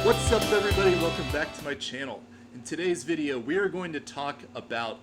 What's up, everybody? Welcome back to my channel. In today's video, we are going to talk about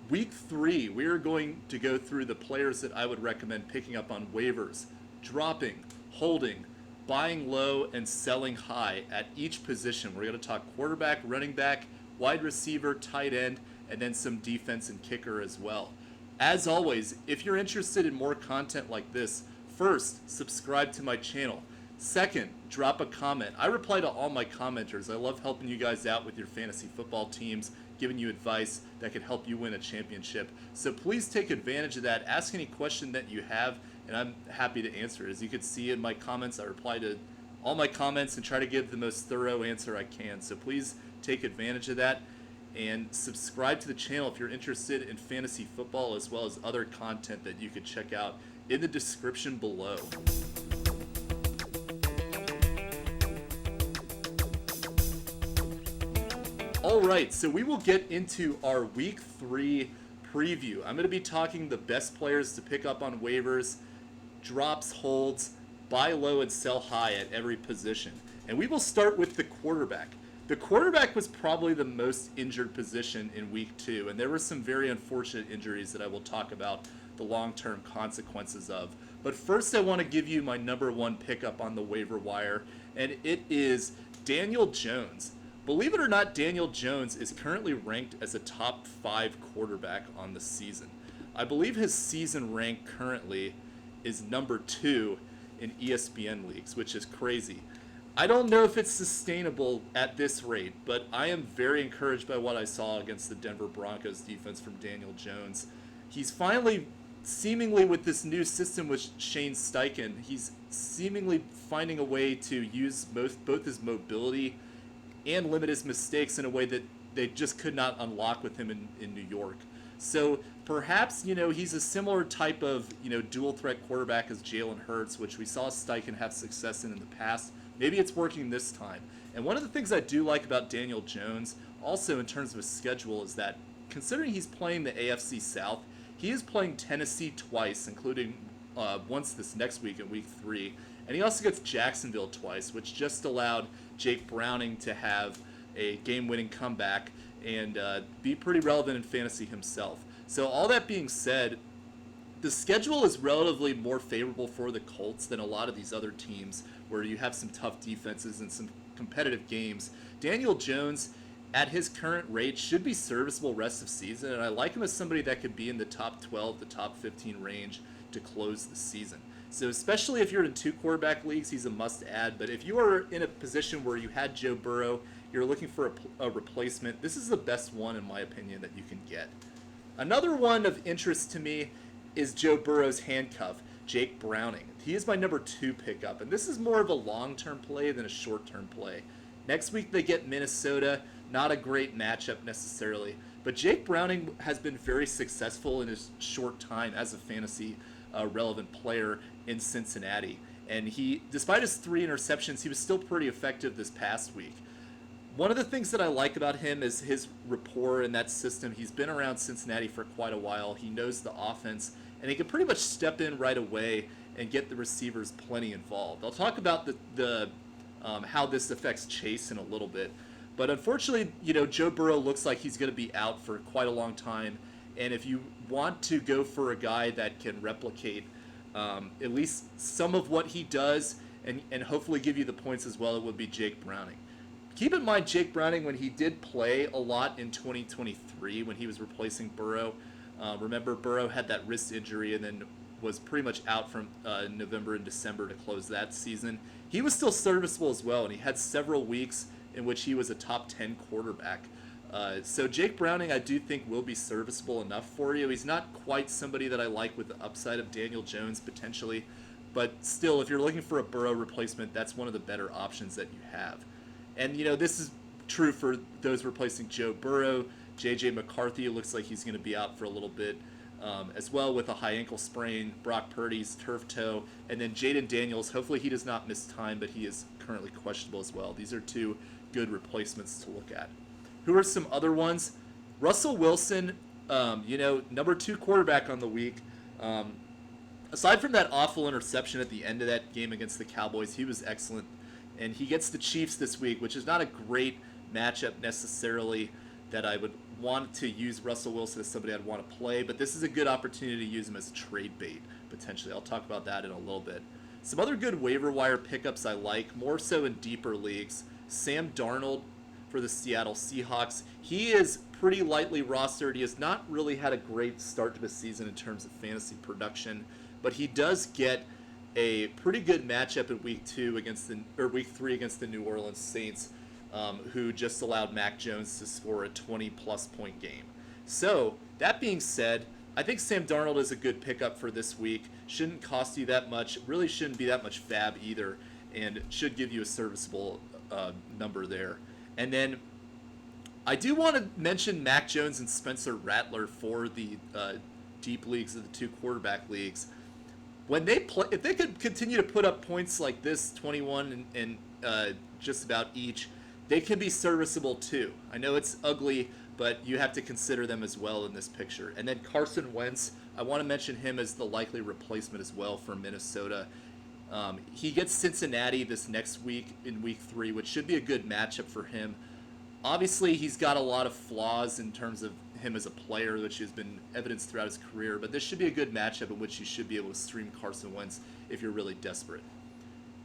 week 3. We are going to go through the players that I would recommend picking up on waivers, dropping, holding, buying low, and selling high at each position. We're going to talk quarterback, running back, wide receiver, tight end, and then some defense and kicker as well. As always, if you're interested in more content like this, first, subscribe to my channel. Second, drop a comment. I reply to all my commenters. I love helping you guys out with your fantasy football teams, giving you advice that could help you win a championship. So please take advantage of that. Ask any question that you have, and I'm happy to answer it. As you can see in my comments, I reply to all my comments and try to give the most thorough answer I can. So please take advantage of that and subscribe to the channel if you're interested in fantasy football, as well as other content that you could check out in the description below. Alright, so we will get into our week 3 preview. I'm going to be talking the best players to pick up on waivers, drops, holds, buy low and sell high at every position. And we will start with the quarterback. The quarterback was probably the most injured position in week 2, and there were some very unfortunate injuries that I will talk about the long-term consequences of. But first I want to give you my number 1 pickup on the waiver wire, and it is Daniel Jones. Believe it or not, Daniel Jones is currently ranked as a top 5 quarterback on the season. I believe his season rank currently is number 2 in ESPN leagues, which is crazy. I don't know if it's sustainable at this rate, but I am very encouraged by what I saw against the Denver Broncos defense from Daniel Jones. He's finally, seemingly with this new system with Shane Steichen, he's seemingly finding a way to use both his mobility and limit his mistakes in a way that they just could not unlock with him in New York. So perhaps, he's a similar type of, dual threat quarterback as Jalen Hurts, which we saw Steichen have success in the past. Maybe it's working this time. And one of the things I do like about Daniel Jones, also in terms of his schedule, is that considering he's playing the AFC South, he is playing Tennessee twice, including once this next week in week 3. And he also gets Jacksonville twice, which just allowed Jake Browning to have a game-winning comeback and be pretty relevant in fantasy himself. So all that being said, the schedule is relatively more favorable for the Colts than a lot of these other teams where you have some tough defenses and some competitive games. Daniel Jones, at his current rate, should be serviceable rest of season, and I like him as somebody that could be in the top 12, the top 15 range to close the season. So especially if you're in 2 quarterback leagues, he's a must-add. But if you are in a position where you had Joe Burrow, you're looking for a replacement, this is the best one, in my opinion, that you can get. Another one of interest to me is Joe Burrow's handcuff, Jake Browning. He is my number 2 pickup, and this is more of a long-term play than a short-term play. Next week they get Minnesota, not a great matchup necessarily, but Jake Browning has been very successful in his short time as a fantasy relevant player in Cincinnati. And he, despite his 3 interceptions, he was still pretty effective this past week. One of the things that I like about him is his rapport in that system. He's been around Cincinnati for quite a while. He knows the offense, and he can pretty much step in right away and get the receivers plenty involved. I'll talk about how this affects Chase in a little bit. But unfortunately, Joe Burrow looks like he's going to be out for quite a long time. And if you want to go for a guy that can replicate at least some of what he does and hopefully give you the points as well, it would be Jake Browning. Keep in mind, Jake Browning, when he did play a lot in 2023 when he was replacing Burrow, remember Burrow had that wrist injury and then was pretty much out from November and December to close that season. He was still serviceable as well, and he had several weeks in which he was a top 10 quarterback. So Jake Browning, I do think, will be serviceable enough for you. He's not quite somebody that I like with the upside of Daniel Jones potentially, but still, if you're looking for a Burrow replacement, that's one of the better options that you have. And, this is true for those replacing Joe Burrow. J.J. McCarthy, it looks like he's going to be out for a little bit as well with a high ankle sprain. Brock Purdy's turf toe. And then Jayden Daniels, hopefully he does not miss time, but he is currently questionable as well. These are 2 good replacements to look at. Who are some other ones? Russell Wilson, number 2 quarterback on the week. Aside from that awful interception at the end of that game against the Cowboys, he was excellent. And he gets the Chiefs this week, which is not a great matchup necessarily that I would want to use Russell Wilson as somebody I'd want to play, but this is a good opportunity to use him as trade bait, potentially. I'll talk about that in a little bit. Some other good waiver wire pickups I like, more so in deeper leagues. Sam Darnold for the Seattle Seahawks. He is pretty lightly rostered. He has not really had a great start to the season in terms of fantasy production, but he does get a pretty good matchup in week 3 against the New Orleans Saints, who just allowed Mac Jones to score a 20-plus point game. So, that being said, I think Sam Darnold is a good pickup for this week. Shouldn't cost you that much. Really shouldn't be that much fab either, and should give you a serviceable number there. And then I do want to mention Mac Jones and Spencer Rattler for the deep leagues of the 2 quarterback leagues. When they play, if they could continue to put up points like this, 21 and just about each, they can be serviceable too. I know it's ugly, but you have to consider them as well in this picture. And then Carson Wentz, I want to mention him as the likely replacement as well for Minnesota. He gets Cincinnati this next week in week 3, which should be a good matchup for him. Obviously, he's got a lot of flaws in terms of him as a player, which has been evidenced throughout his career, but this should be a good matchup in which you should be able to stream Carson Wentz if you're really desperate.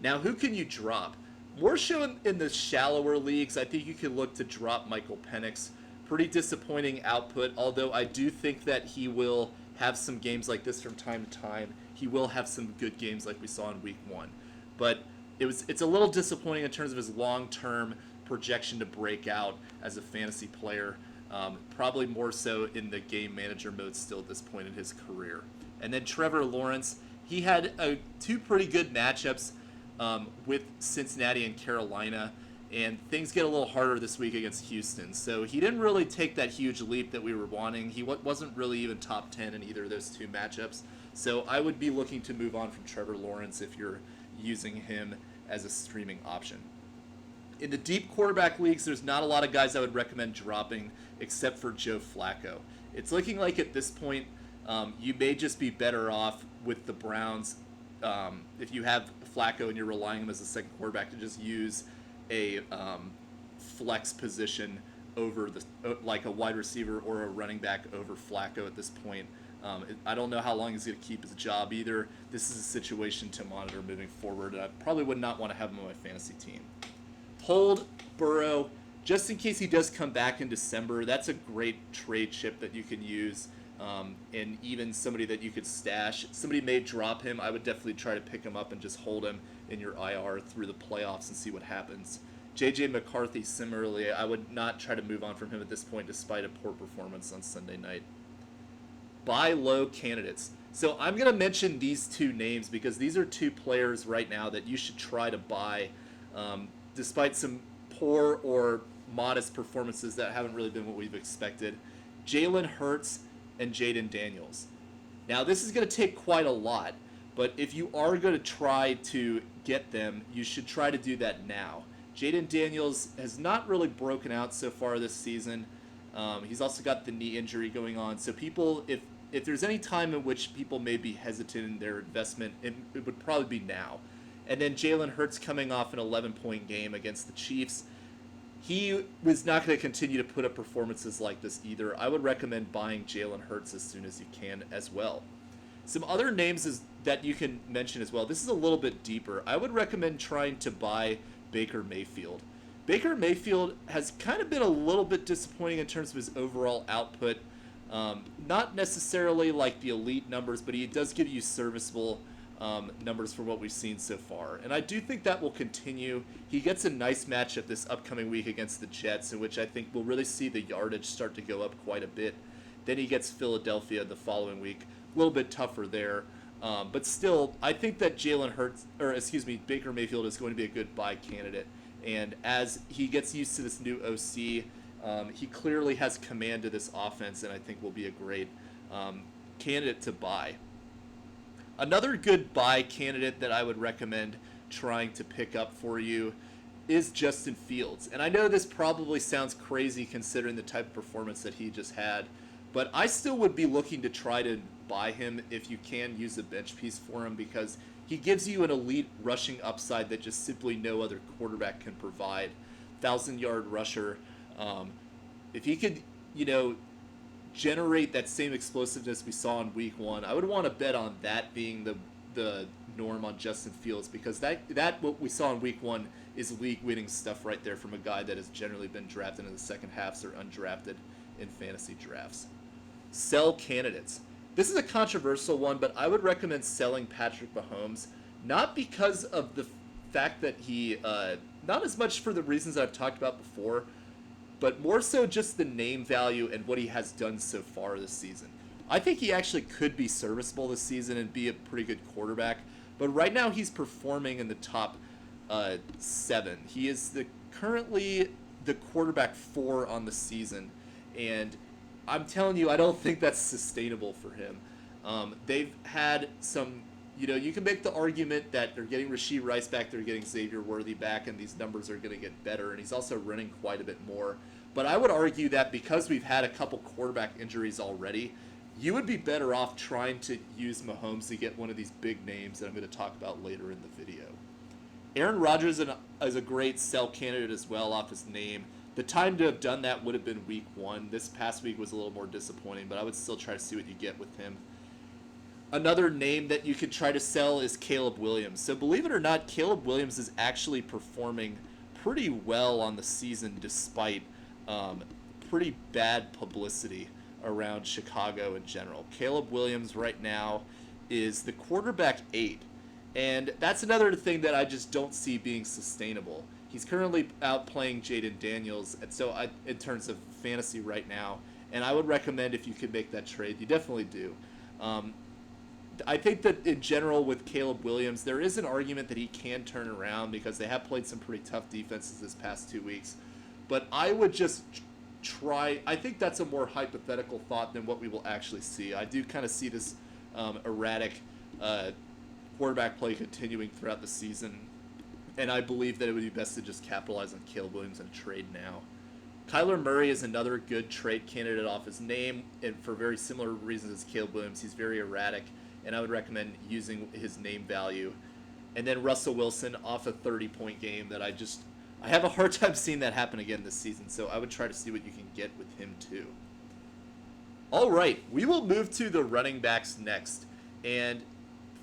Now, who can you drop? More so in the shallower leagues, I think you could look to drop Michael Penix. Pretty disappointing output, although I do think that he will have some games like this from time to time. He will have some good games like we saw in week 1. But it's a little disappointing in terms of his long-term projection to break out as a fantasy player. Probably more so in the game manager mode still at this point in his career. And then Trevor Lawrence, he had 2 pretty good matchups with Cincinnati and Carolina, and things get a little harder this week against Houston. So he didn't really take that huge leap that we were wanting. He wasn't really even top 10 in either of those 2 matchups. So I would be looking to move on from Trevor Lawrence if you're using him as a streaming option. In the deep quarterback leagues, there's not a lot of guys I would recommend dropping except for Joe Flacco. It's looking like at this point you may just be better off with the Browns if you have Flacco and you're relying on him as a second quarterback to just use a flex position over like a wide receiver or a running back over Flacco at this point. I don't know how long he's going to keep his job either. This is a situation to monitor moving forward. I probably would not want to have him on my fantasy team. Hold Burrow just in case he does come back in December. That's a great trade chip that you can use, and even somebody that you could stash. Somebody may drop him. I would definitely try to pick him up and just hold him in your IR through the playoffs and see what happens. J.J. McCarthy, similarly, I would not try to move on from him at this point despite a poor performance on Sunday night. Buy low candidates. So I'm going to mention these 2 names because these are 2 players right now that you should try to buy despite some poor or modest performances that haven't really been what we've expected. Jalen Hurts and Jayden Daniels. Now, this is going to take quite a lot, but if you are going to try to get them, you should try to do that now. Jayden Daniels has not really broken out so far this season. He's also got the knee injury going on. So people, if there's any time in which people may be hesitant in their investment, it would probably be now. And then Jalen Hurts coming off an 11-point game against the Chiefs. He was not going to continue to put up performances like this either. I would recommend buying Jalen Hurts as soon as you can as well. Some other names that you can mention as well. This is a little bit deeper. I would recommend trying to buy Baker Mayfield. Baker Mayfield has kind of been a little bit disappointing in terms of his overall output. Not necessarily like the elite numbers, but he does give you serviceable numbers from what we've seen so far. And I do think that will continue. He gets a nice matchup this upcoming week against the Jets, in which I think we'll really see the yardage start to go up quite a bit. Then he gets Philadelphia the following week. A little bit tougher there. But still, I think that Baker Mayfield is going to be a good buy candidate. And as he gets used to this new OC, he clearly has command of this offense, and I think will be a great candidate to buy. Another good buy candidate that I would recommend trying to pick up for you is Justin Fields. And I know this probably sounds crazy considering the type of performance that he just had, but I still would be looking to try to buy him if you can use a bench piece for him, because He gives you an elite rushing upside that just simply no other quarterback can provide. 1,000-yard rusher. If he could, generate that same explosiveness we saw in week 1, I would want to bet on that being the norm on Justin Fields, because that what we saw in week 1 is league-winning stuff right there from a guy that has generally been drafted in the second halves or undrafted in fantasy drafts. Sell candidates. This is a controversial one, but I would recommend selling Patrick Mahomes, not because of the fact that he, not as much for the reasons I've talked about before, but more so just the name value and what he has done so far this season. I think he actually could be serviceable this season and be a pretty good quarterback, but right now he's performing in the top 7. He is currently the quarterback 4 on the season, and I'm telling you, I don't think that's sustainable for him. They've had some, you can make the argument that they're getting Rashee Rice back, they're getting Xavier Worthy back, and these numbers are going to get better, and he's also running quite a bit more. But I would argue that because we've had a couple quarterback injuries already, you would be better off trying to use Mahomes to get one of these big names that I'm going to talk about later in the video. Aaron Rodgers is a great sell candidate as well off his name. The time to have done that would have been week 1. This past week was a little more disappointing, but I would still try to see what you get with him. Another name that you could try to sell is Caleb Williams. So believe it or not, Caleb Williams is actually performing pretty well on the season despite pretty bad publicity around Chicago in general. Caleb Williams right now is the quarterback 8. And that's another thing that I just don't see being sustainable. He's currently out playing Jayden Daniels, and so in terms of fantasy right now, and I would recommend if you could make that trade, you definitely do. I think that in general with Caleb Williams, there is an argument that he can turn around because they have played some pretty tough defenses this past 2 weeks. But I would just try. I think that's a more hypothetical thought than what we will actually see. I do kind of see this erratic quarterback play continuing throughout the season, and I believe that it would be best to just capitalize on Caleb Williams in a trade now. Kyler Murray is another good trade candidate off his name, and for very similar reasons as Caleb Williams. He's very erratic, and I would recommend using his name value. And then Russell Wilson off a 30-point game that I have a hard time seeing that happen again this season, so I would try to see what you can get with him too. All right, we will move to the running backs next. And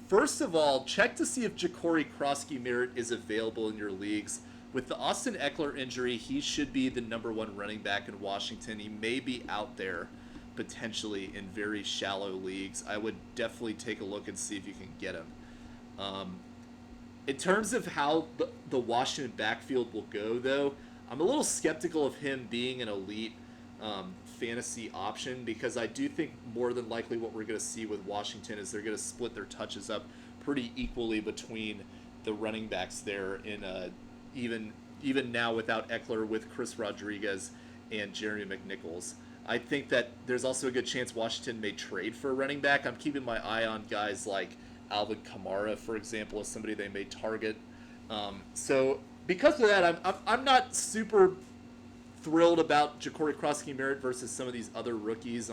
first of all, check to see if Ja'Cory Krosky-Merritt is available in your leagues. With the Austin Eckler injury, he should be the number 1 running back in Washington. He may be out there potentially in very shallow leagues. I would definitely take a look and see if you can get him. In terms of how the Washington backfield will go, though, I'm a little skeptical of him being an elite fantasy option, because I do think more than likely what we're going to see with Washington is they're going to split their touches up pretty equally between the running backs there in even now without Eckler, with Chris Rodriguez and Jeremy McNichols. I think that there's also a good chance Washington may trade for a running back. I'm keeping my eye on guys like Alvin Kamara, for example, as somebody they may target. So because of that, I'm not super thrilled about Ja'Cory Krosky-Merritt versus some of these other rookies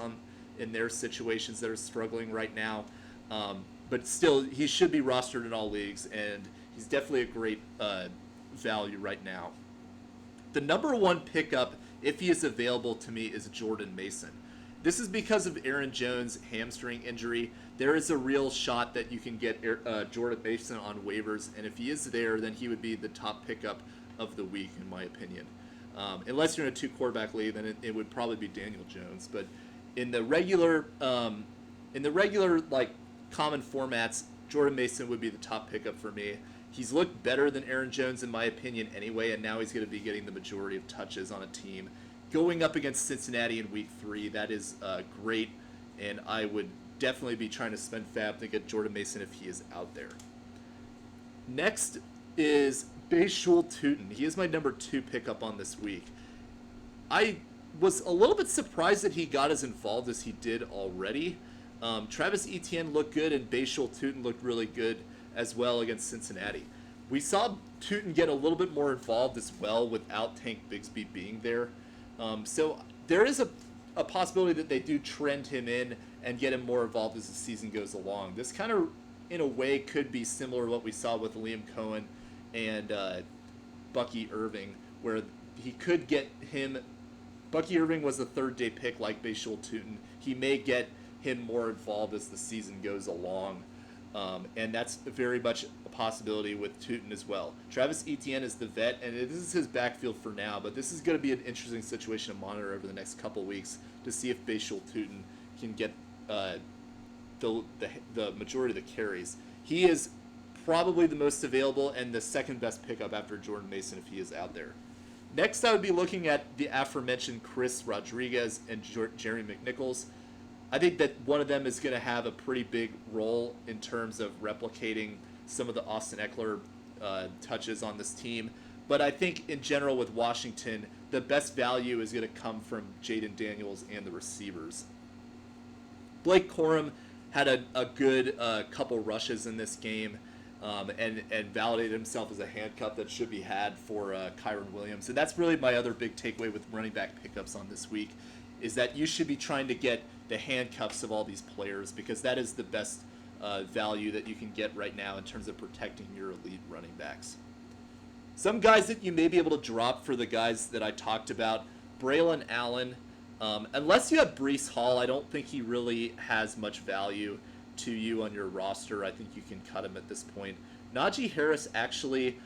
in their situations that are struggling right now. But still, he should be rostered in all leagues, and he's definitely a great value right now. The number 1 pickup, if he is available to me, is Jordan Mason. This is because of Aaron Jones' hamstring injury. There is a real shot that you can get Jordan Mason on waivers, and if he is there, then he would be the top pickup of the week, in my opinion. Unless you're in a 2-quarterback league, then it would probably be Daniel Jones. But in the regular like common formats, Jordan Mason would be the top pickup for me. He's looked better than Aaron Jones, in my opinion, anyway, and now he's going to be getting the majority of touches on a team. Going up against Cincinnati in Week 3, that is great, and I would definitely be trying to spend fab to get Jordan Mason if he is out there. Next is Bayshul Tootin. He is my number 2 pickup on this week. I was a little bit surprised that he got as involved as he did already. Travis Etienne looked good, and Bayshul Tootin looked really good as well against Cincinnati. We saw Tootin get a little bit more involved as well without Tank Bigsby being there. So there is a possibility that they do trend him in and get him more involved as the season goes along. This kind of in a way could be similar to what we saw with Liam Cohen and Bucky Irving, where he could get him. Bucky Irving was a third-day pick like Bashul Tutin. He may get him more involved as the season goes along. And that's very much a possibility with Tutin as well. Travis Etienne is the vet, and this is his backfield for now, but this is going to be an interesting situation to monitor over the next couple weeks to see if Bashul Tutin can get the majority of the carries. He is probably the most available and the second best pickup after Jordan Mason if he is out there. Next, I would be looking at the aforementioned Chris Rodriguez and Jerry McNichols. I think that one of them is going to have a pretty big role in terms of replicating some of the Austin Eckler touches on this team. But I think in general with Washington, the best value is going to come from Jayden Daniels and the receivers. Blake Corum had a good couple rushes in this game and validated himself as a handcuff that should be had for Kyron Williams. And that's really my other big takeaway with running back pickups on this week, is that you should be trying to get the handcuffs of all these players, because that is the best value that you can get right now in terms of protecting your elite running backs. Some guys that you may be able to drop for the guys that I talked about, Braylon Allen. Unless you have Breece Hall, I don't think he really has much value to you on your roster. I think you can cut him at this point. Najee Harris actually,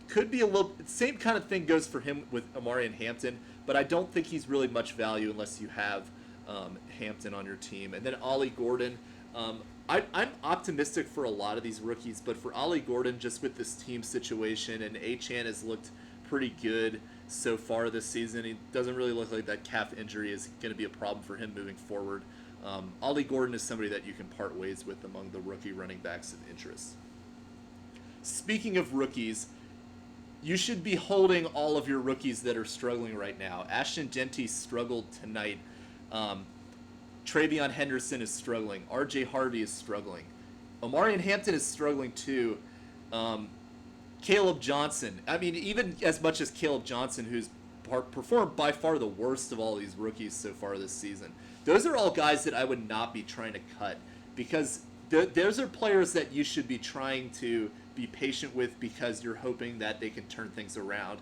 could be a little... Same kind of thing goes for him with Amari and Hampton, but I don't think he's really much value unless you have Hampton on your team. And then Ollie Gordon. I'm optimistic for a lot of these rookies, but for Ollie Gordon, just with this team situation, and Achane has looked pretty good so far this season. He doesn't really look like that calf injury is going to be a problem for him moving forward. Ollie Gordon is somebody that you can part ways with among the rookie running backs of interest. Speaking of rookies, you should be holding all of your rookies that are struggling right now. Ashton Jeanty struggled tonight. Travion Henderson is struggling. R.J. Harvey is struggling. Omarion Hampton is struggling too. Caleb Johnson. I mean, even as much as Caleb Johnson, who's performed by far the worst of all these rookies so far this season. Those are all guys that I would not be trying to cut, because those are players that you should be trying to be patient with, because you're hoping that they can turn things around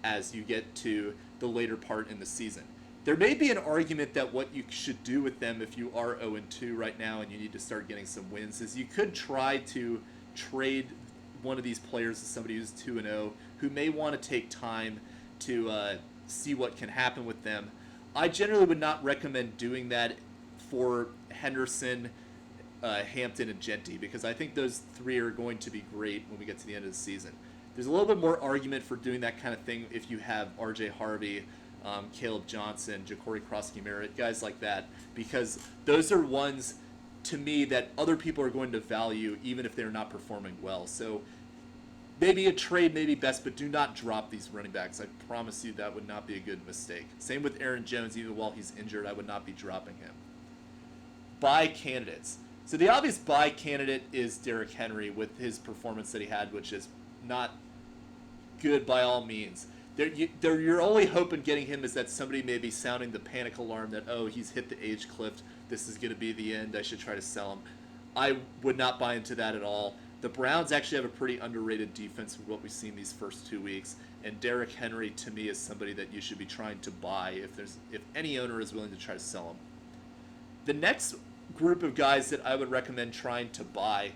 as you get to the later part in the season. There may be an argument that what you should do with them if you are 0-2 right now and you need to start getting some wins is you could try to trade one of these players to somebody who's 2-0 who may want to take time to see what can happen with them. I generally would not recommend doing that for Henderson, Hampton, and Jeanty, because I think those three are going to be great when we get to the end of the season. There's a little bit more argument for doing that kind of thing if you have R.J. Harvey, Caleb Johnson, Ja'Cory Krosky-Merritt, guys like that, because those are ones, to me, that other people are going to value even if they're not performing well. So maybe a trade may be best, but do not drop these running backs. I promise you that would not be a good mistake. Same with Aaron Jones. Even while he's injured, I would not be dropping him. Buy candidates. So the obvious buy candidate is Derrick Henry with his performance that he had, which is not good by all means. Your only hope in getting him is that somebody may be sounding the panic alarm that, oh, he's hit the age cliff, this is going to be the end, I should try to sell him. I would not buy into that at all. The Browns actually have a pretty underrated defense with what we've seen these first 2 weeks, and Derrick Henry, to me, is somebody that you should be trying to buy if any owner is willing to try to sell him. The next group of guys that I would recommend trying to buy,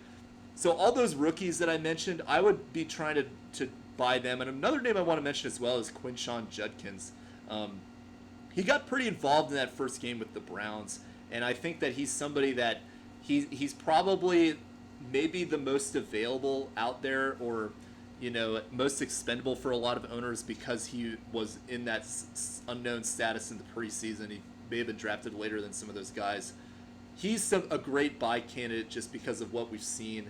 so all those rookies that I mentioned, I would be trying to buy them. And another name I want to mention as well is Quinshon Judkins. He got pretty involved in that first game with the Browns, and I think that he's somebody that he's probably maybe the most available out there, or most expendable for a lot of owners, because he was in that unknown status in the preseason. He may have been drafted later than some of those guys. He's a great buy candidate just because of what we've seen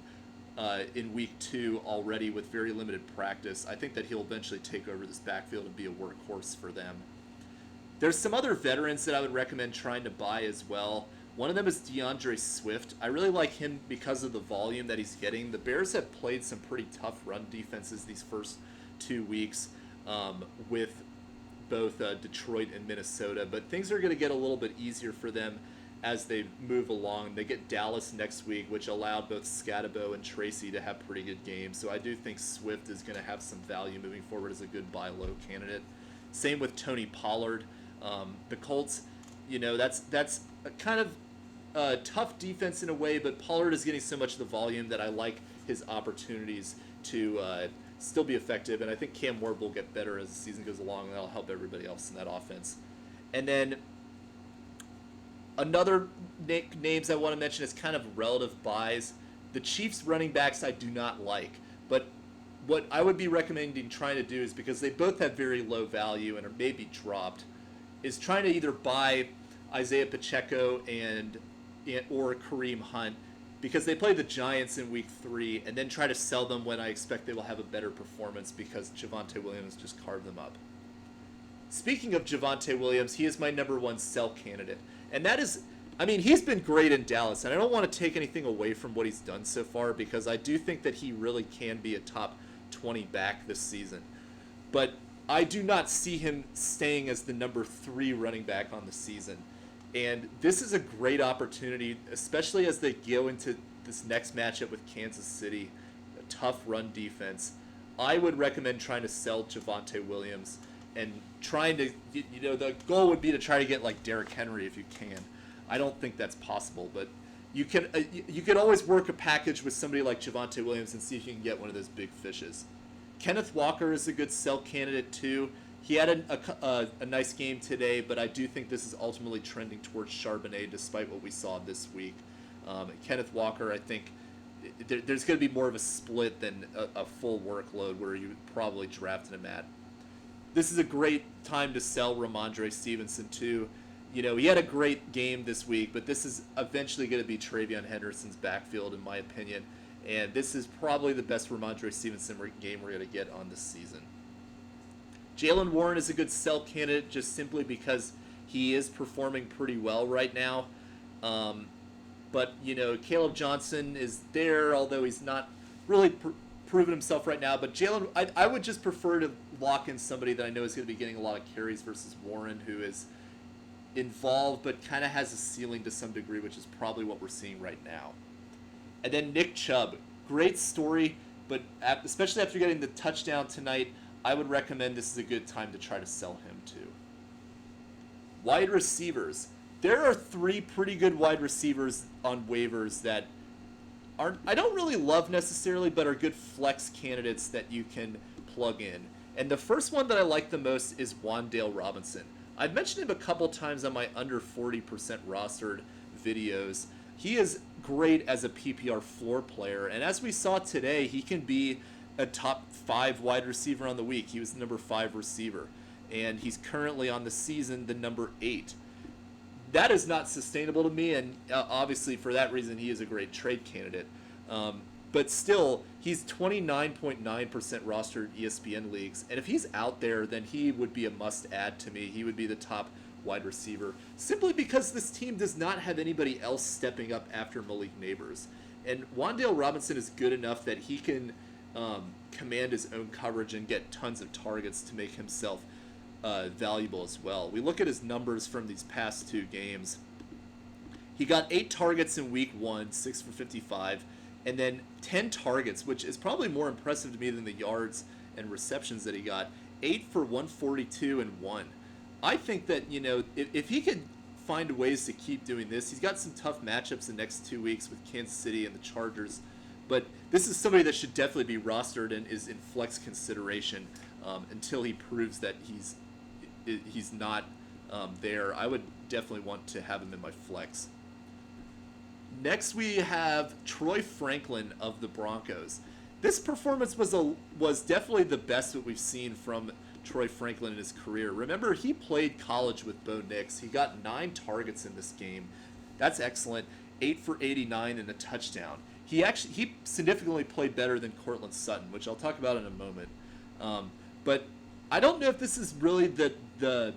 in week 2 already with very limited practice. I think that he'll eventually take over this backfield and be a workhorse for them. There's some other veterans that I would recommend trying to buy as well. One of them is DeAndre Swift. I really like him because of the volume that he's getting. The Bears have played some pretty tough run defenses these first 2 weeks with both Detroit and Minnesota, but things are going to get a little bit easier for them as they move along. They get Dallas next week, which allowed both Scatabo and Tracy to have pretty good games. So I do think Swift is going to have some value moving forward as a good buy low candidate. Same with Tony Pollard. The Colts, that's a kind of a tough defense in a way, but Pollard is getting so much of the volume that I like his opportunities to still be effective. And I think Cam Ward will get better as the season goes along, and that'll help everybody else in that offense. And then another names I want to mention is kind of relative buys. The Chiefs running backs I do not like, but what I would be recommending trying to do is, because they both have very low value and are maybe dropped, is trying to either buy Isaiah Pacheco or Kareem Hunt, because they play the Giants in week 3, and then try to sell them when I expect they will have a better performance because Javonte Williams just carved them up. Speaking of Javonte Williams, he is my number 1 sell candidate. And that is, he's been great in Dallas, and I don't want to take anything away from what he's done so far, because I do think that he really can be a top 20 back this season. But I do not see him staying as the number 3 running back on the season. And this is a great opportunity, especially as they go into this next matchup with Kansas City, a tough run defense. I would recommend trying to sell Javonte Williams and trying to, the goal would be to try to get like Derrick Henry if you can. I don't think that's possible, but you can always work a package with somebody like Javonte Williams and see if you can get one of those big fishes. Kenneth Walker is a good sell candidate too. He had a nice game today, but I do think this is ultimately trending towards Charbonnet despite what we saw this week. Kenneth Walker, I think there's going to be more of a split than a full workload where you probably drafted him at. This is a great time to sell Ramondre Stevenson too. He had a great game this week, but this is eventually going to be Travion Henderson's backfield in my opinion. And this is probably the best Ramondre Stevenson game we're going to get on this season. Jalen Warren is a good sell candidate just simply because he is performing pretty well right now. But Caleb Johnson is there, although he's not really proven himself right now. But Jalen, I would just prefer to lock in somebody that I know is going to be getting a lot of carries versus Warren, who is involved but kind of has a ceiling to some degree, which is probably what we're seeing right now. And then Nick Chubb, great story, but especially after getting the touchdown tonight, I would recommend this is a good time to try to sell him too. Wide receivers. There are 3 pretty good wide receivers on waivers that I don't really love necessarily, but are good flex candidates that you can plug in. And the first one that I like the most is Wan'Dale Robinson. I've mentioned him a couple times on my under 40% rostered videos. He is great as a PPR floor player, and as we saw today, he can be a top 5 wide receiver on the week. He was the number 5 receiver, and he's currently on the season the number 8. That is not sustainable to me, and obviously for that reason he is a great trade candidate. But still, he's 29.9% rostered ESPN leagues, and if he's out there, then he would be a must-add to me. He would be the top wide receiver, simply because this team does not have anybody else stepping up after Malik Neighbors. And Wan'Dale Robinson is good enough that he can command his own coverage and get tons of targets to make himself valuable as well. We look at his numbers from these past 2 games. He got 8 targets in week 1, 6 for 55, and then 10 targets, which is probably more impressive to me than the yards and receptions that he got. 8 for 142 and 1. I think that, if he could find ways to keep doing this, he's got some tough matchups the next 2 weeks with Kansas City and the Chargers, but this is somebody that should definitely be rostered and is in flex consideration until he proves that he's not there. I would definitely want to have him in my flex. Next, we have Troy Franklin of the Broncos. This performance was definitely the best that we've seen from Troy Franklin in his career. Remember, he played college with Bo Nix. He got 9 targets in this game. That's excellent. 8 for 89 and a touchdown. He significantly played better than Cortland Sutton, which I'll talk about in a moment. But I don't know if this is really the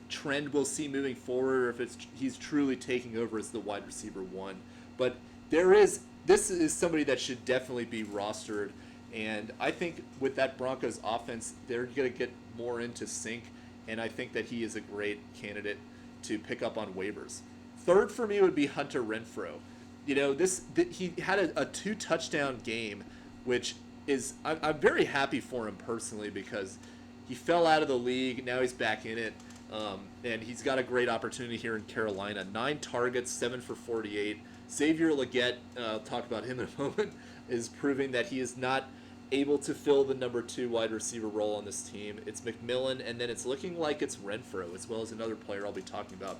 trend we'll see moving forward, or if he's truly taking over as the wide receiver 1. But this is somebody that should definitely be rostered, and I think with that Broncos offense, they're going to get more into sync, and I think that he is a great candidate to pick up on waivers. Third for me would be Hunter Renfrow. He had a 2 touchdown game, which is I'm very happy for him personally because he fell out of the league. Now he's back in it, and he's got a great opportunity here in Carolina. 9 targets, 7 for 48. Xavier Legette, I'll talk about him in a moment, is proving that he is not able to fill the number 2 wide receiver role on this team. It's McMillan, and then it's looking like it's Renfrow, as well as another player I'll be talking about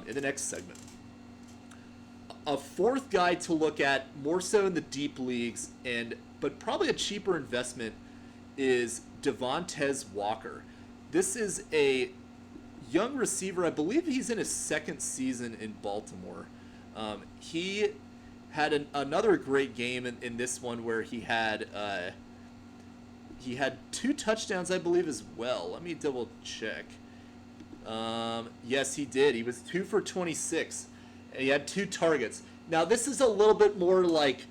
in the next segment. A fourth guy to look at, more so in the deep leagues, but probably a cheaper investment, is Devontae Walker. This is a young receiver. I believe he's in his 2nd season in Baltimore. He had another great game in this one where he had 2 touchdowns, I believe, as well. Let me double check. Yes, he did. He was 2 for 26. And he had 2 targets. Now, this is a little bit more like,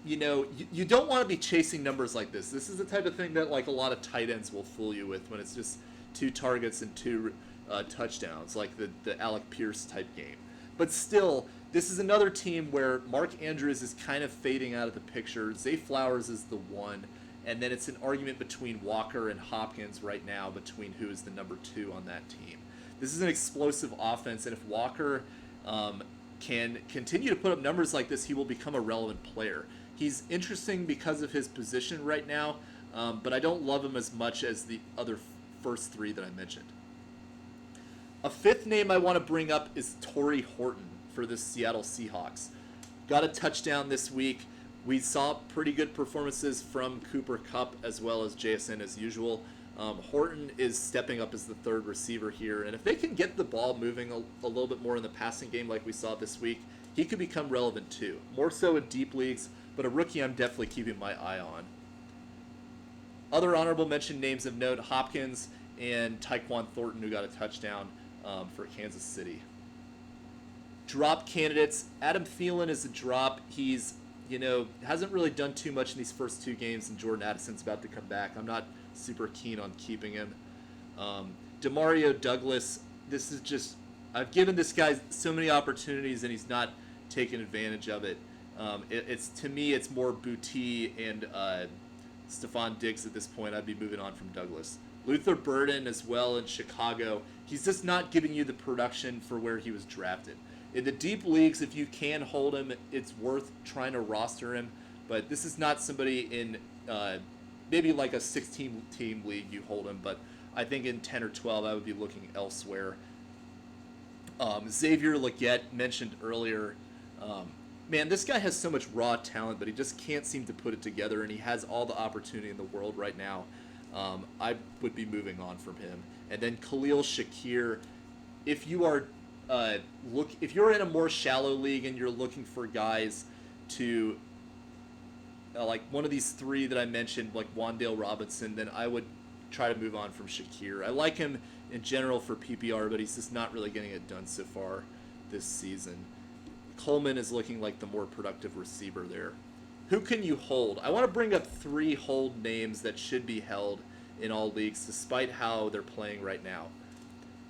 you don't want to be chasing numbers like this. This is the type of thing that like a lot of tight ends will fool you with when it's just 2 targets and 2 touchdowns, like the Alec Pierce type game. But still, this is another team where Mark Andrews is kind of fading out of the picture. Zay Flowers is the one. And then it's an argument between Walker and Hopkins right now between who is the number 2 on that team. This is an explosive offense, and if Walker can continue to put up numbers like this, he will become a relevant player. He's interesting because of his position right now, but I don't love him as much as the other first 3 that I mentioned. A 5th name I want to bring up is Torrey Horton for the Seattle Seahawks. Got a touchdown this week. We saw pretty good performances from Cooper Kupp as well as JSN as usual. Horton is stepping up as the 3rd receiver here, and if they can get the ball moving a little bit more in the passing game like we saw this week, he could become relevant too. More so in deep leagues, but a rookie I'm definitely keeping my eye on. Other honorable mention names of note, Hopkins and Tyquan Thornton, who got a touchdown for Kansas City. Drop candidates, Adam Thielen is a drop. He's hasn't really done too much in these first 2 games, and Jordan Addison's about to come back. I'm not super keen on keeping him. Demario Douglas, this is just, I've given this guy so many opportunities, and he's not taken advantage of it. To me, it's more Boutte and Stephon Diggs at this point. I'd be moving on from Douglas. Luther Burden as well in Chicago. He's just not giving you the production for where he was drafted. In the deep leagues, if you can hold him, it's worth trying to roster him. But this is not somebody in maybe like a 16-team league you hold him. But I think in 10 or 12, I would be looking elsewhere. Xavier Legette, mentioned earlier. Man, this guy has so much raw talent, but he just can't seem to put it together, and he has all the opportunity in the world right now. I would be moving on from him. And then Khalil Shakir, if you are if you're in a more shallow league and you're looking for guys to like one of these 3 that I mentioned, like Wan'Dale Robinson, then I would try to move on from Shakir. I like him in general for PPR, but he's just not really getting it done so far this season. Coleman is looking like the more productive receiver there. Who can you hold? I want to bring up 3 hold names that should be held in all leagues despite how they're playing right now.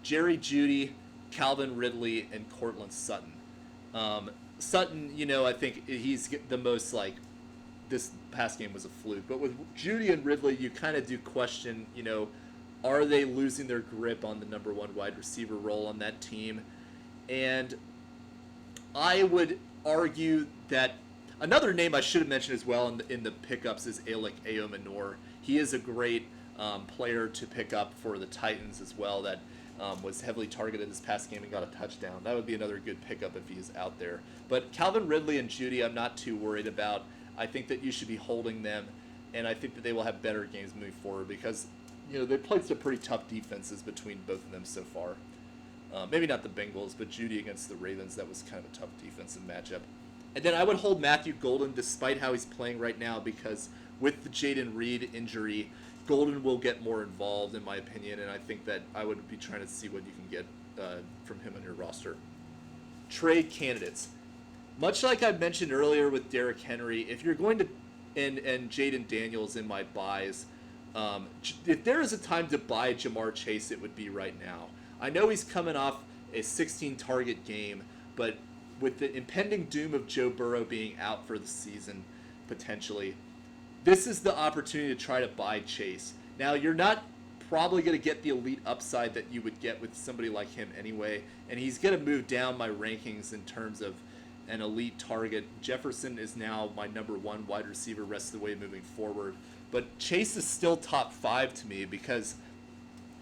Jerry Jeudy, Calvin Ridley, and Cortland Sutton. Sutton, I think he's the most like, this past game was a fluke. But with Jeudy and Ridley, you kind of do question, are they losing their grip on the number 1 wide receiver role on that team? And I would argue that another name I should have mentioned as well in the pickups is Alec Aomanor. He is a great player to pick up for the Titans as well that was heavily targeted this past game and got a touchdown. That would be another good pickup if he's out there. But Calvin Ridley and Jeudy, I'm not too worried about. I think that you should be holding them, and I think that they will have better games moving forward because they played some pretty tough defenses between both of them so far. Maybe not the Bengals, but Jeudy against the Ravens, that was kind of a tough defensive matchup. And then I would hold Matthew Golden despite how he's playing right now because with the Jayden Reed injury, Golden will get more involved in my opinion, and I think that I would be trying to see what you can get from him on your roster. Trade candidates. Much like I mentioned earlier with Derrick Henry, if you're going to, and Jaden Daniels in my buys, if there is a time to buy Jamar Chase, it would be right now. I know he's coming off a 16 target game, but with the impending doom of Joe Burrow being out for the season, potentially, this is the opportunity to try to buy Chase. Now, you're not probably going to get the elite upside that you would get with somebody like him anyway, and he's going to move down my rankings in terms of an elite target. Jefferson is now my number 1 wide receiver rest of the way moving forward, but Chase is still top 5 to me because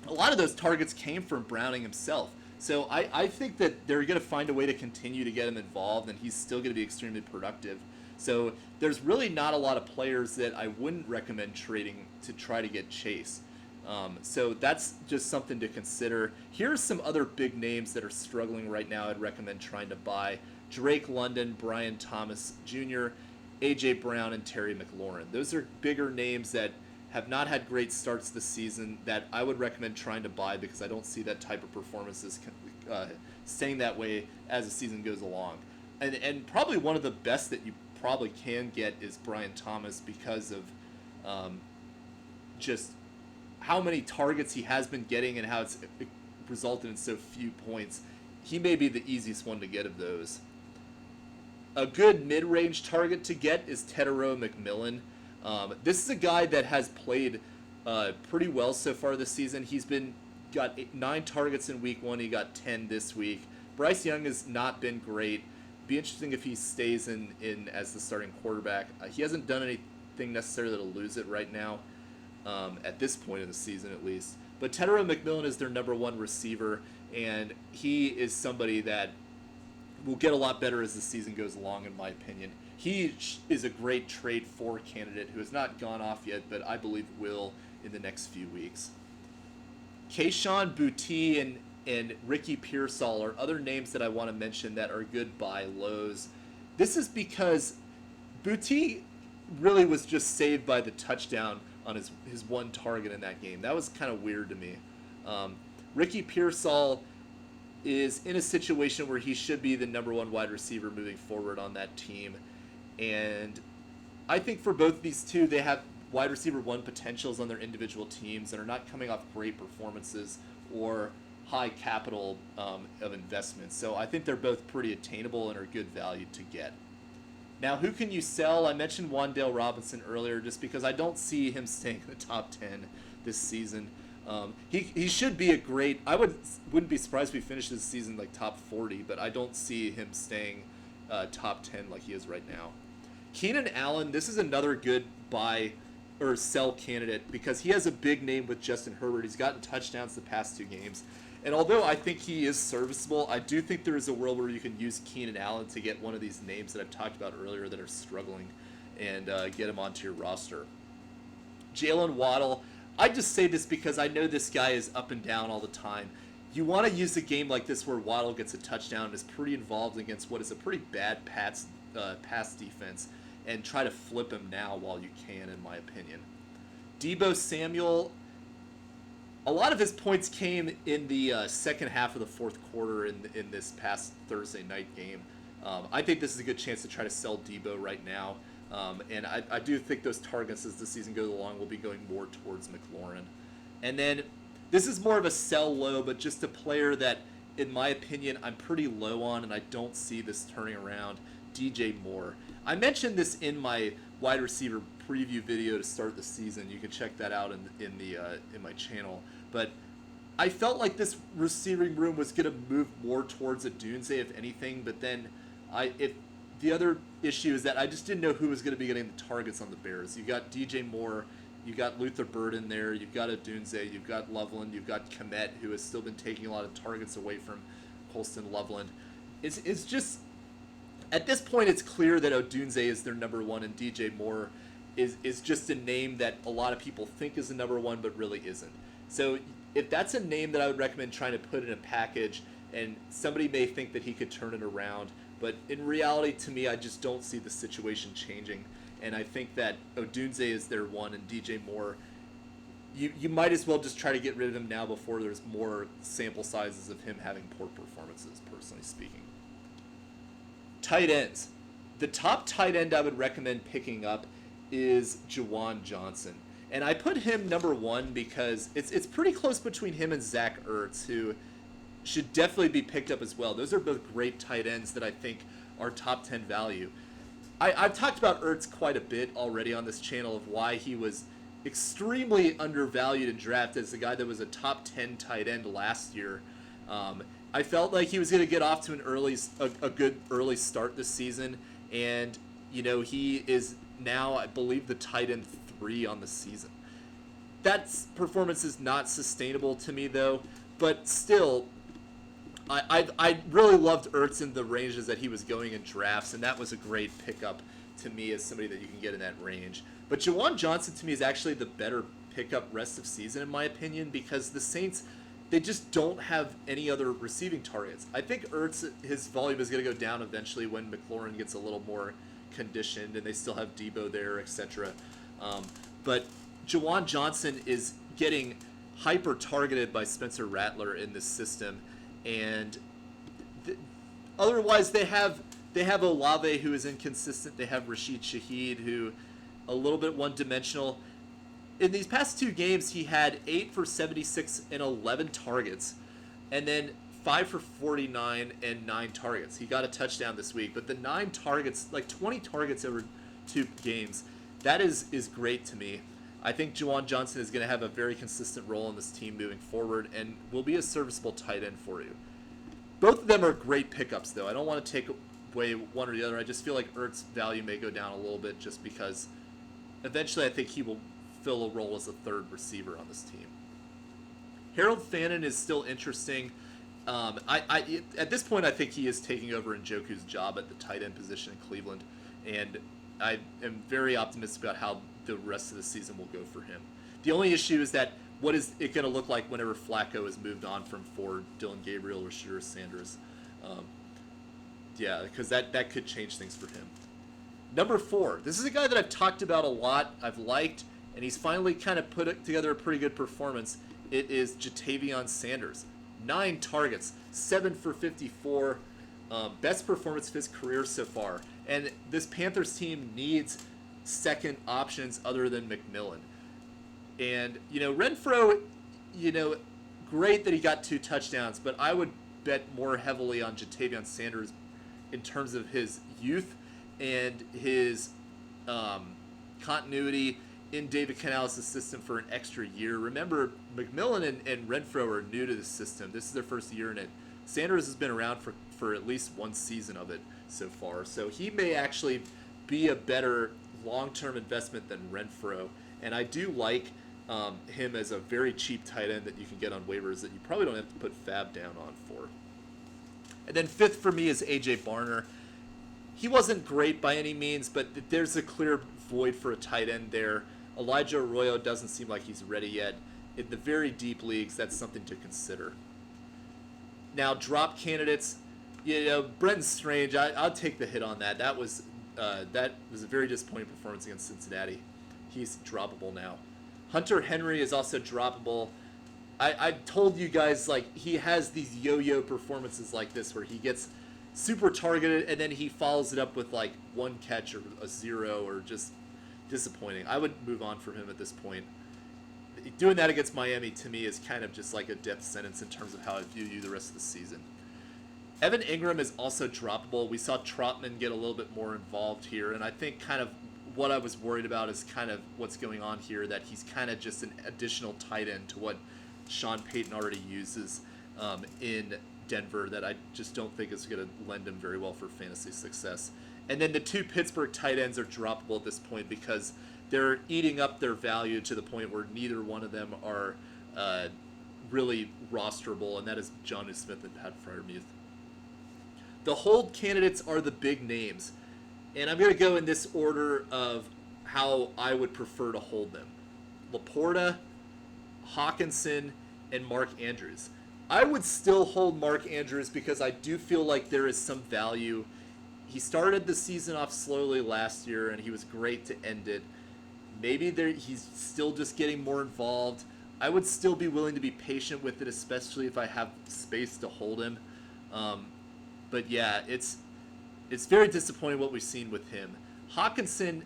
a lot of those targets came from Browning himself. So I think that they're going to find a way to continue to get him involved, and he's still going to be extremely productive. So there's really not a lot of players that I wouldn't recommend trading to try to get Chase. So that's just something to consider. Here's some other big names that are struggling right now I'd recommend trying to buy. Drake London, Brian Thomas Jr., A.J. Brown, and Terry McLaurin. Those are bigger names that have not had great starts this season that I would recommend trying to buy because I don't see that type of performances staying that way as the season goes along. And probably one of the best that you probably can get is Brian Thomas because of just how many targets he has been getting and how it's resulted in so few points. He may be the easiest one to get of those. A good mid-range target to get is Tetairoa McMillan. This is a guy that has played pretty well so far this season. He's got 9 targets in week 1. He got 10 this week. Bryce Young has not been great. Be interesting if he stays in as the starting quarterback. He hasn't done anything necessarily to lose it right now, at this point in the season at least. But Tetairoa McMillan is their number 1 receiver, and he is somebody that will get a lot better as the season goes along, in my opinion. He is a great trade for candidate who has not gone off yet, but I believe will in the next few weeks. Kayshon Boutte and Ricky Pearsall are other names that I want to mention that are good buy lows. This is because Boutte really was just saved by the touchdown on his one target in that game. That was kind of weird to me. Ricky Pearsall is in a situation where he should be the number 1 wide receiver moving forward on that team. And I think for both these two, they have wide receiver 1 potentials on their individual teams and are not coming off great performances or high capital of investment. So I think they're both pretty attainable and are good value to get. Now, who can you sell? I mentioned Wan'Dale Robinson earlier just because I don't see him staying in the top 10 this season. He should be a great... I wouldn't be surprised if he finishes the season like top 40, but I don't see him staying top 10 like he is right now. Keenan Allen, this is another good buy or sell candidate because he has a big name with Justin Herbert. He's gotten touchdowns the past 2 games. And although I think he is serviceable, I do think there is a world where you can use Keenan Allen to get one of these names that I've talked about earlier that are struggling and get him onto your roster. Jalen Waddle, I just say this because I know this guy is up and down all the time. You want to use a game like this where Waddle gets a touchdown and is pretty involved against what is a pretty bad pass defense and try to flip him now while you can, in my opinion. Deebo Samuel, a lot of his points came in the second half of the fourth quarter in this past Thursday night game. I think this is a good chance to try to sell Deebo right now. And I do think those targets as the season goes along will be going more towards McLaurin. And then this is more of a sell low, but just a player that, in my opinion, I'm pretty low on and I don't see this turning around, DJ Moore. I mentioned this in my wide receiver preview video to start the season. You can check that out in my channel. But I felt like this receiving room was going to move more towards a Dunze, if anything. But then the other issue is that I just didn't know who was going to be getting the targets on the Bears. You got DJ Moore, you got Luther Bird in there, you've got Odunze, you've got Loveland, you've got Kmet, who has still been taking a lot of targets away from Colston Loveland. It's just, at this point, it's clear that Odunze is their number 1, and DJ Moore is just a name that a lot of people think is the number 1, but really isn't. So if that's a name that I would recommend trying to put in a package, and somebody may think that he could turn it around, but in reality, to me, I just don't see the situation changing. And I think that Odunze is their 1, and DJ Moore, you might as well just try to get rid of him now before there's more sample sizes of him having poor performances, personally speaking. Tight ends. The top tight end I would recommend picking up is Juwan Johnson. And I put him number 1 because it's pretty close between him and Zach Ertz, who should definitely be picked up as well. Those are both great tight ends that I think are top 10 value. I've talked about Ertz quite a bit already on this channel of why he was extremely undervalued in draft as a guy that was a top 10 tight end last year. I felt like he was going to get off to a good early start this season, and he is now, I believe, the tight end 3 on the season. That performance is not sustainable to me though, but still, I really loved Ertz in the ranges that he was going in drafts, and that was a great pickup to me as somebody that you can get in that range. But Juwan Johnson to me is actually the better pickup rest of season in my opinion, because the Saints, they just don't have any other receiving targets. I think Ertz, his volume is going to go down eventually when McLaurin gets a little more conditioned and they still have Debo there, etc. But Juwan Johnson is getting hyper targeted by Spencer Rattler in this system, and otherwise they have Olave, who is inconsistent. They have Rashid Shaheed, who a little bit one-dimensional. In these past 2 games, he had 8 for 76 and 11 targets, and then 5 for 49 and 9 targets. He got a touchdown this week, but the 9 targets, like 20 targets over 2 games, that is great to me. I think Juwan Johnson is going to have a very consistent role in this team moving forward and will be a serviceable tight end for you. Both of them are great pickups, though. I don't want to take away one or the other. I just feel like Ertz's value may go down a little bit just because eventually I think he will fill a role as a third receiver on this team. Harold Fannin is still interesting. At this point, I think he is taking over Njoku's job at the tight end position in Cleveland, and I am very optimistic about how the rest of the season will go for him. The only issue is that what is it going to look like whenever Flacco is moved on from Ford, Dylan Gabriel, or Shedeur Sanders? Because that could change things for him. Number 4. This is a guy that I've talked about a lot, I've liked, and he's finally kind of put together a pretty good performance. It is Jatavion Sanders. 9 targets, 7 for 54. Best performance of his career so far. And this Panthers team needs second options other than McMillan. And, Renfrow, great that he got 2 touchdowns, but I would bet more heavily on Jatavion Sanders in terms of his youth and his continuity in David Canales' system for an extra year. Remember, McMillan and Renfrow are new to the system. This is their first year in it. Sanders has been around for at least 1 season of it so far, so he may actually be a better long-term investment than Renfrow, and I do like him as a very cheap tight end that you can get on waivers that you probably don't have to put fab down on for. And then 5th for me is AJ Barner. He wasn't great by any means, but there's a clear void for a tight end there. Elijah Arroyo doesn't seem like he's ready yet. In the very deep leagues, that's something to consider. Now, drop candidates. Brenton Strange, I'll take the hit on that. That was a very disappointing performance against Cincinnati. He's droppable now. Hunter Henry is also droppable. I told you guys, he has these yo-yo performances like this where he gets super targeted and then he follows it up with 1 catch or a 0 or just disappointing. I would move on from him at this point. Doing that against Miami to me is kind of just like a death sentence in terms of how I view you the rest of the season. Evan Ingram is also droppable. We saw Trotman get a little bit more involved here, and I think kind of what I was worried about is kind of what's going on here, that he's kind of just an additional tight end to what Sean Payton already uses in Denver that I just don't think is going to lend him very well for fantasy success. And then the 2 Pittsburgh tight ends are droppable at this point because they're eating up their value to the point where neither one of them are really rosterable, and that is Jonnu Smith and Pat Freiermuth. The hold candidates are the big names, and I'm going to go in this order of how I would prefer to hold them. Laporta, Hawkinson, and Mark Andrews. I would still hold Mark Andrews because I do feel like there is some value. He started the season off slowly last year, and he was great to end it. Maybe he's still just getting more involved. I would still be willing to be patient with it, especially if I have space to hold him. But yeah, it's very disappointing what we've seen with him. Hawkinson,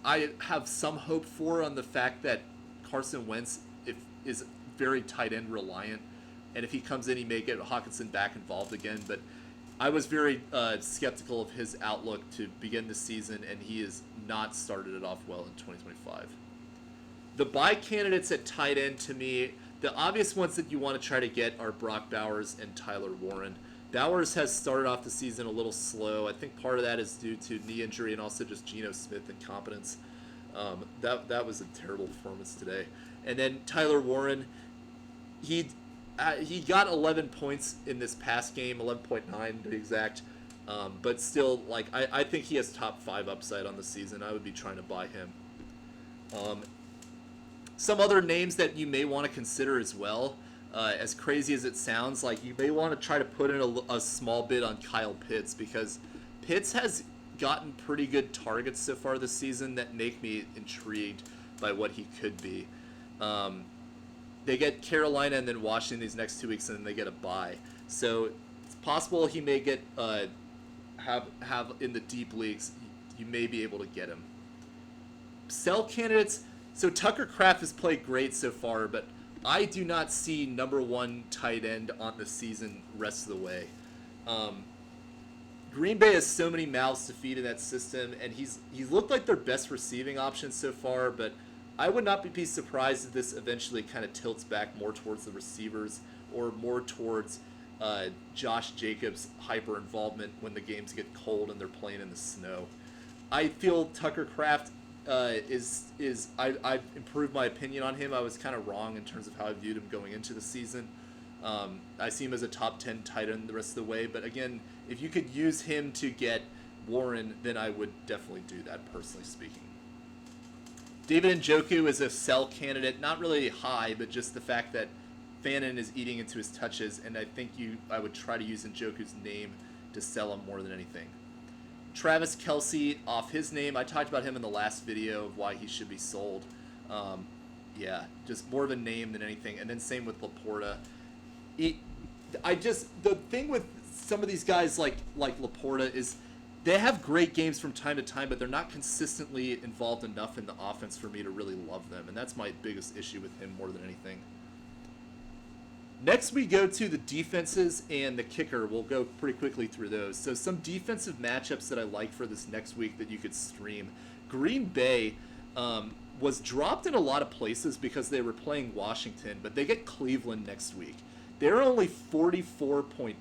I have some hope for on the fact that Carson Wentz is very tight end reliant. and if he comes in, he may get Hawkinson back involved again. But I was very skeptical of his outlook to begin the season, and he has not started it off well in 2025. The buy candidates at tight end, to me, the obvious ones that you want to try to get are Brock Bowers and Tyler Warren. Bowers has started off the season a little slow. I think part of that is due to knee injury and also just Geno Smith incompetence. That was a terrible performance today. And then Tyler Warren, he got 11 points in this past game, 11.9 to be exact. But still, like I think he has top 5 upside on the season. I would be trying to buy him. Some other names that you may want to consider as well, as crazy as it sounds, like you may want to try to put in a small bid on Kyle Pitts, because Pitts has gotten pretty good targets so far this season that make me intrigued by what he could be. They get Carolina and then Washington these next 2 weeks, and then they get a bye. So it's possible he may get have in the deep leagues. You may be able to get him. Sell candidates. So Tucker Kraft has played great so far, but I do not see number 1 tight end on the season rest of the way. Green Bay has so many mouths to feed in that system, and he's looked like their best receiving option so far, but I would not be surprised if this eventually kind of tilts back more towards the receivers or more towards Josh Jacobs' hyper involvement when the games get cold and they're playing in the snow. I feel Tucker Kraft I've improved my opinion on him. I was kind of wrong in terms of how I viewed him going into the season. I see him as a top 10 tight end the rest of the way, but again, if you could use him to get Warren, then I would definitely do that, personally speaking. David Njoku is a sell candidate, not really high, but just the fact that Fannin is eating into his touches, and I think I would try to use Njoku's name to sell him more than anything. Travis Kelce, off his name, I talked about him in the last video of why he should be sold. Just more of a name than anything. And then same with Laporta. The thing with some of these guys like Laporta is they have great games from time to time, but they're not consistently involved enough in the offense for me to really love them. And that's my biggest issue with him more than anything. Next, we go to the defenses and the kicker. We'll go pretty quickly through those. So some defensive matchups that I like for this next week that you could stream. Green Bay was dropped in a lot of places because they were playing Washington, but they get Cleveland next week. They're only 44.8%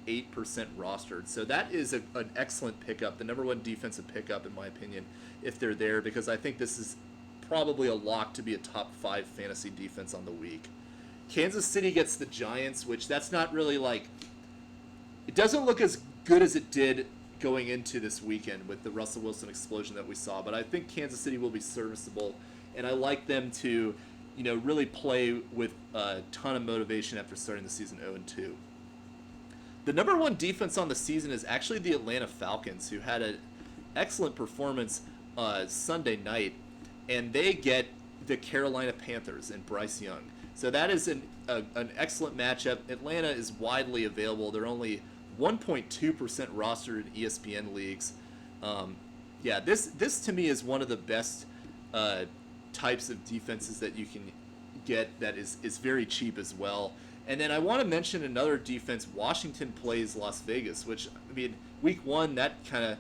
rostered, so that is an excellent pickup, the number 1 defensive pickup in my opinion, if they're there, because I think this is probably a lock to be a top 5 fantasy defense on the week. Kansas City gets the Giants, which that's not really it doesn't look as good as it did going into this weekend with the Russell Wilson explosion that we saw, but I think Kansas City will be serviceable, and I like them to, really play with a ton of motivation after starting the season 0-2. The number 1 defense on the season is actually the Atlanta Falcons, who had an excellent performance Sunday night, and they get the Carolina Panthers and Bryce Young. So that is an excellent matchup. Atlanta is widely available. They're only 1.2% rostered in ESPN leagues. This to me is one of the best types of defenses that you can get that is very cheap as well. And then I want to mention another defense. Washington plays Las Vegas, which, week 1, that kind of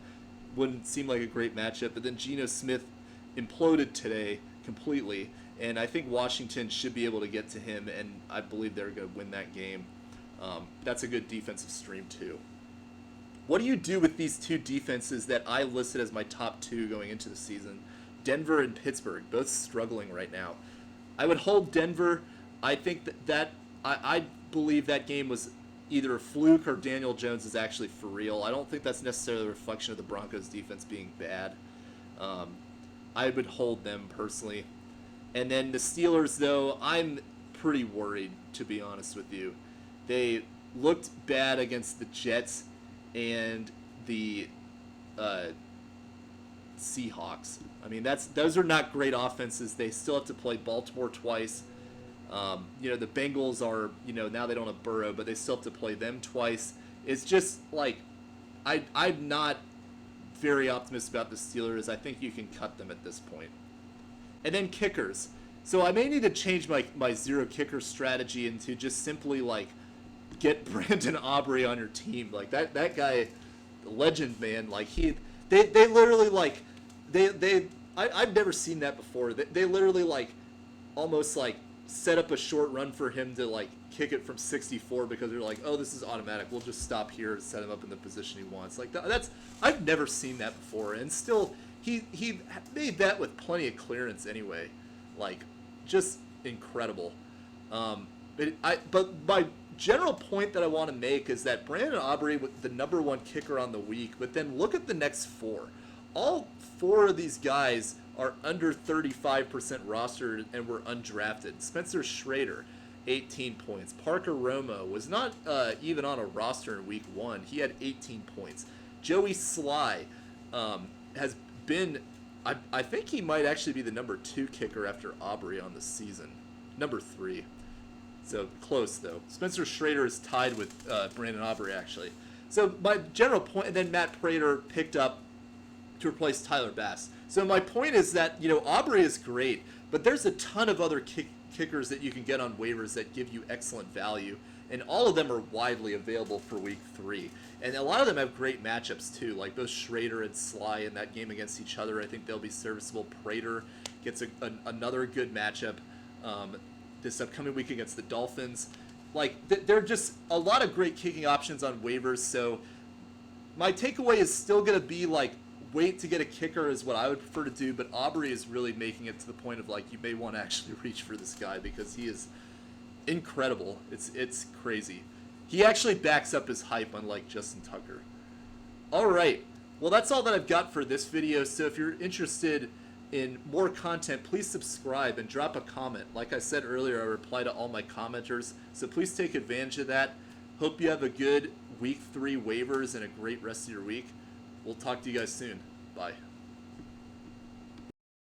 wouldn't seem like a great matchup. But then Geno Smith imploded today completely. And I think Washington should be able to get to him, and I believe they're going to win that game. That's a good defensive stream, too. What do you do with these 2 defenses that I listed as my top 2 going into the season? Denver and Pittsburgh, both struggling right now. I would hold Denver. I think I believe that game was either a fluke or Daniel Jones is actually for real. I don't think that's necessarily a reflection of the Broncos' defense being bad. I would hold them personally. And then the Steelers, though, I'm pretty worried, to be honest with you. They looked bad against the Jets and the Seahawks. Those are not great offenses. They still have to play Baltimore twice. The Bengals are, now they don't have Burrow, but they still have to play them twice. It's just I'm not very optimistic about the Steelers. I think you can cut them at this point. And then kickers. So I may need to change my 0 kicker strategy into just simply get Brandon Aubrey on your team. Like that guy, legend, man. Like they literally like I've never seen that before. They literally like almost like set up a short run for him to like kick it from 64 because they're like, oh, this is automatic. We'll just stop here and set him up in the position he wants. Like that's I've never seen that before, and still he made that with plenty of clearance anyway. Like just incredible. But my general point that I want to make is that Brandon Aubrey was the number one kicker on the week, but then look at the next four. All four of these guys are under 35% rostered and were undrafted. Spencer Schrader, 18 points. Parker Romo was not even on a roster in week 1. He had 18 points. Joey Sly has been, I think he might actually be the number 2 kicker after Aubrey on the season. Number 3. So close, though. Spencer Schrader is tied with Brandon Aubrey, actually. So my general point, and then Matt Prater picked up to replace Tyler Bass. So my point is that, Aubrey is great, but there's a ton of other kickers that you can get on waivers that give you excellent value, and all of them are widely available for week 3. And a lot of them have great matchups, too, like both Schrader and Sly in that game against each other. I think they'll be serviceable. Prater gets another good matchup this upcoming week against the Dolphins. Like, there are just a lot of great kicking options on waivers, so my takeaway is still going to be, like, wait to get a kicker is what I would prefer to do, but Aubrey is really making it to the point of, like, you may want to actually reach for this guy because he is incredible. It's crazy. He actually backs up his hype, unlike Justin Tucker. All right. Well, that's all that I've got for this video, so if you're interested in more content, please subscribe and drop a comment. Like I said earlier, I reply to all my commenters, so please take advantage of that. Hope you have a good week 3 waivers and a great rest of your week. We'll talk to you guys soon. Bye.